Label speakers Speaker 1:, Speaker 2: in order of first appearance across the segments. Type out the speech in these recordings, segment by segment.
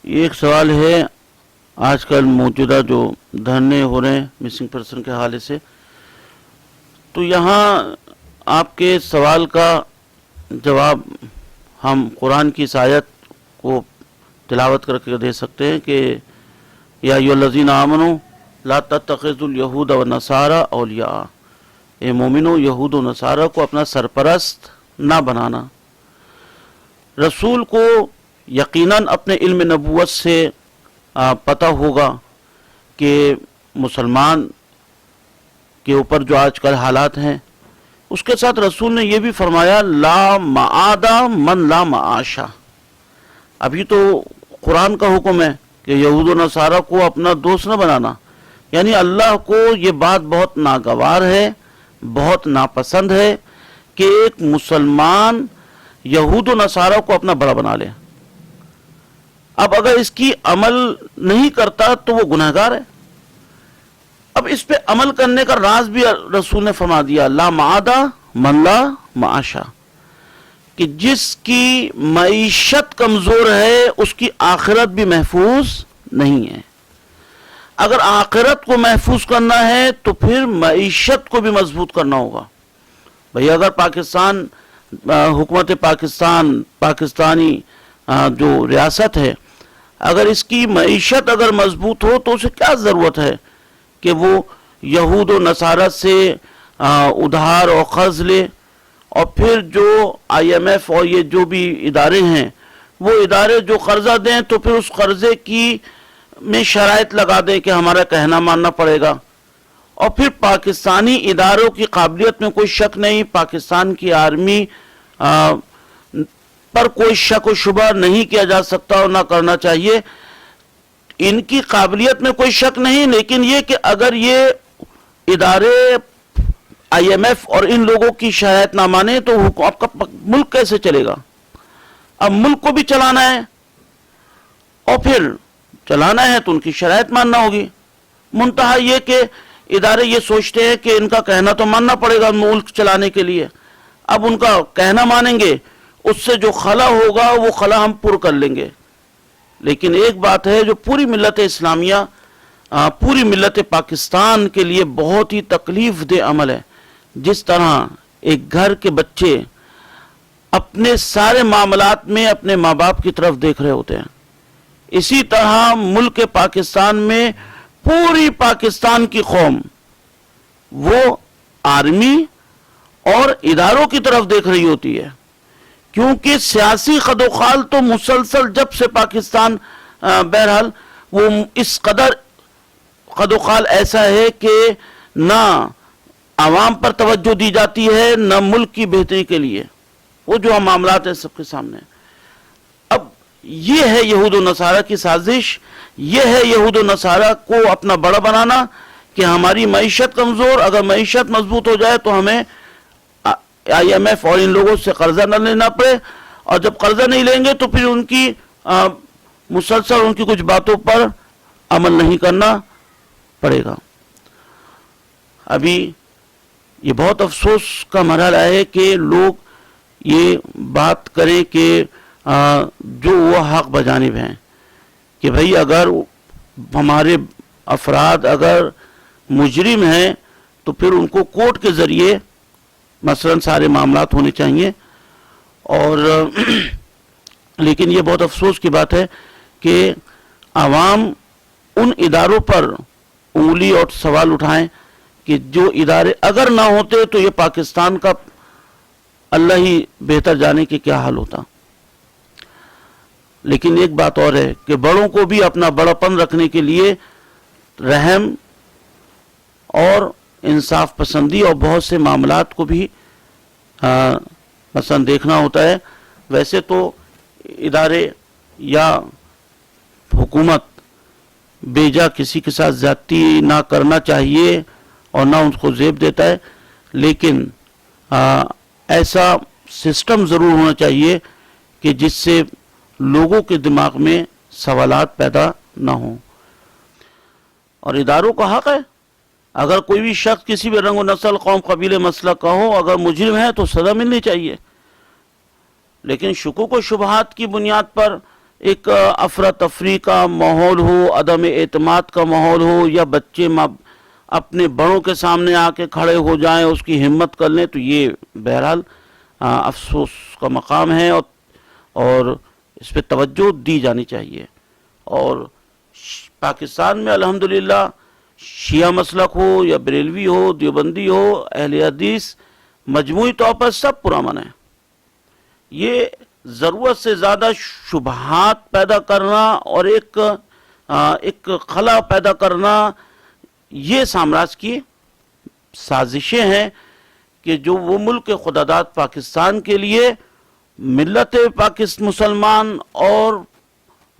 Speaker 1: یہ ایک سوال ہے، آج کل موجودہ جو دھرنے ہو رہے ہیں مسنگ پرسن کے حوالے سے، تو یہاں آپ کے سوال کا جواب ہم قرآن کی اس آیت کو تلاوت کر کے دے سکتے ہیں کہ یا ایھا الذین آمنوا لا تتخذوا الیہود والنصارى اولیاء، اے مومنو یہود و نصارہ کو اپنا سرپرست نہ بنانا۔ رسول کو یقیناً اپنے علم نبوت سے پتہ ہوگا کہ مسلمان کے اوپر جو آج کل حالات ہیں، اس کے ساتھ رسول نے یہ بھی فرمایا لا معاد من لا معاشا۔ ابھی تو قرآن کا حکم ہے کہ یہود و نصارہ کو اپنا دوست نہ بنانا، یعنی اللہ کو یہ بات بہت ناگوار ہے، بہت ناپسند ہے کہ ایک مسلمان یہود و نصارہ کو اپنا بڑا بنا لے۔ اب اگر اس کی عمل نہیں کرتا تو وہ گنہگار ہے۔ اب اس پہ عمل کرنے کا راز بھی رسول نے فرما دیا لا معاد من لا معاشا، کہ جس کی معیشت کمزور ہے اس کی آخرت بھی محفوظ نہیں ہے۔ اگر آخرت کو محفوظ کرنا ہے تو پھر معیشت کو بھی مضبوط کرنا ہوگا۔ بھئی اگر پاکستان، حکومت پاکستان، پاکستانی جو ریاست ہے، اگر اس کی معیشت اگر مضبوط ہو تو اسے کیا ضرورت ہے کہ وہ یہود و نصارہ سے ادھار اور قرض لے، اور پھر جو IMF اور یہ جو بھی ادارے ہیں وہ ادارے جو قرضہ دیں تو پھر اس قرضے کی میں شرائط لگا دیں کہ ہمارا کہنا ماننا پڑے گا، اور پھر پاکستانی اداروں کی قابلیت میں کوئی شک نہیں، پاکستان کی آرمی پر کوئی شک و شبہ نہیں کیا جا سکتا اور نہ کرنا چاہیے، ان کی قابلیت میں کوئی شک نہیں، لیکن یہ کہ اگر یہ ادارے IMF اور ان لوگوں کی شرائط نہ مانے تو آپ کا ملک کیسے چلے گا؟ اب ملک کو بھی چلانا ہے، اور پھر چلانا ہے تو ان کی شرائط ماننا ہوگی۔ منتہا یہ کہ ادارے یہ سوچتے ہیں کہ ان کا کہنا تو ماننا پڑے گا ملک چلانے کے لیے، اب ان کا کہنا مانیں گے، اس سے جو خلا ہوگا وہ خلا ہم پر کر لیں گے۔ لیکن ایک بات ہے جو پوری ملت اسلامیہ، پوری ملت پاکستان کے لیے بہت ہی تکلیف دہ عمل ہے، جس طرح ایک گھر کے بچے اپنے سارے معاملات میں اپنے ماں باپ کی طرف دیکھ رہے ہوتے ہیں، اسی طرح ملک پاکستان میں پوری پاکستان کی قوم وہ آرمی اور اداروں کی طرف دیکھ رہی ہوتی ہے، کیونکہ سیاسی خدوخال تو مسلسل جب سے پاکستان بہرحال وہ اس قدر خدوخال ایسا ہے کہ نہ عوام پر توجہ دی جاتی ہے نہ ملک کی بہتری کے لیے، وہ جو معاملات ہیں سب کے سامنے۔ اب یہ ہے یہود و نصارہ کی سازش، یہ ہے یہود و نصارہ کو اپنا بڑا بنانا کہ ہماری معیشت کمزور، اگر معیشت مضبوط ہو جائے تو ہمیں IMF اور ان لوگوں سے قرضہ نہ لینا پڑے، اور جب قرضہ نہیں لیں گے تو پھر ان کی مسلسل ان کی کچھ باتوں پر عمل نہیں کرنا پڑے گا۔ ابھی یہ بہت افسوس کا مرحلہ ہے کہ لوگ یہ بات کریں کہ جو وہ حق بجانب ہیں کہ بھئی اگر ہمارے افراد اگر مجرم ہیں تو پھر ان کو کورٹ کے ذریعے مثلا سارے معاملات ہونے چاہیے، اور لیکن یہ بہت افسوس کی بات ہے کہ عوام ان اداروں پر انگلی اور سوال اٹھائیں کہ جو ادارے اگر نہ ہوتے تو یہ پاکستان کا اللہ ہی بہتر جانے کہ کیا حال ہوتا۔ لیکن ایک بات اور ہے کہ بڑوں کو بھی اپنا بڑا پن رکھنے کے لیے رحم اور انصاف پسندی اور بہت سے معاملات کو بھی مثلا دیکھنا ہوتا ہے۔ ویسے تو ادارے یا حکومت بیجا کسی کے ساتھ زیادتی نہ کرنا چاہیے اور نہ ان کو زیب دیتا ہے، لیکن ایسا سسٹم ضرور ہونا چاہیے کہ جس سے لوگوں کے دماغ میں سوالات پیدا نہ ہوں، اور اداروں کا حق ہے اگر کوئی بھی شخص کسی بھی رنگ و نسل، قوم، قبیلے، مسلک کا ہو، اگر مجرم ہے تو سزا ملنی چاہیے، لیکن شکوک و شبہات کی بنیاد پر ایک افراتفری کا ماحول ہو، عدم اعتماد کا ماحول ہو، یا بچے اپنے بڑوں کے سامنے آ کے کھڑے ہو جائیں، اس کی ہمت کر لیں، تو یہ بہرحال افسوس کا مقام ہے، اور اس پہ توجہ دی جانی چاہیے۔ اور پاکستان میں الحمدللہ شیعہ مسلک ہو یا بریلوی ہو، دیوبندی ہو، اہل حدیث، مجموعی طور پر سب پرامن ہیں۔ یہ ضرورت سے زیادہ شبہات پیدا کرنا اور ایک خلا پیدا کرنا، یہ سامراج کی سازشیں ہیں کہ جو وہ ملک خداداد پاکستان کے لیے ملت مسلمان اور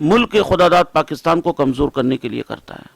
Speaker 1: ملک خداداد پاکستان کو کمزور کرنے کے لیے کرتا ہے۔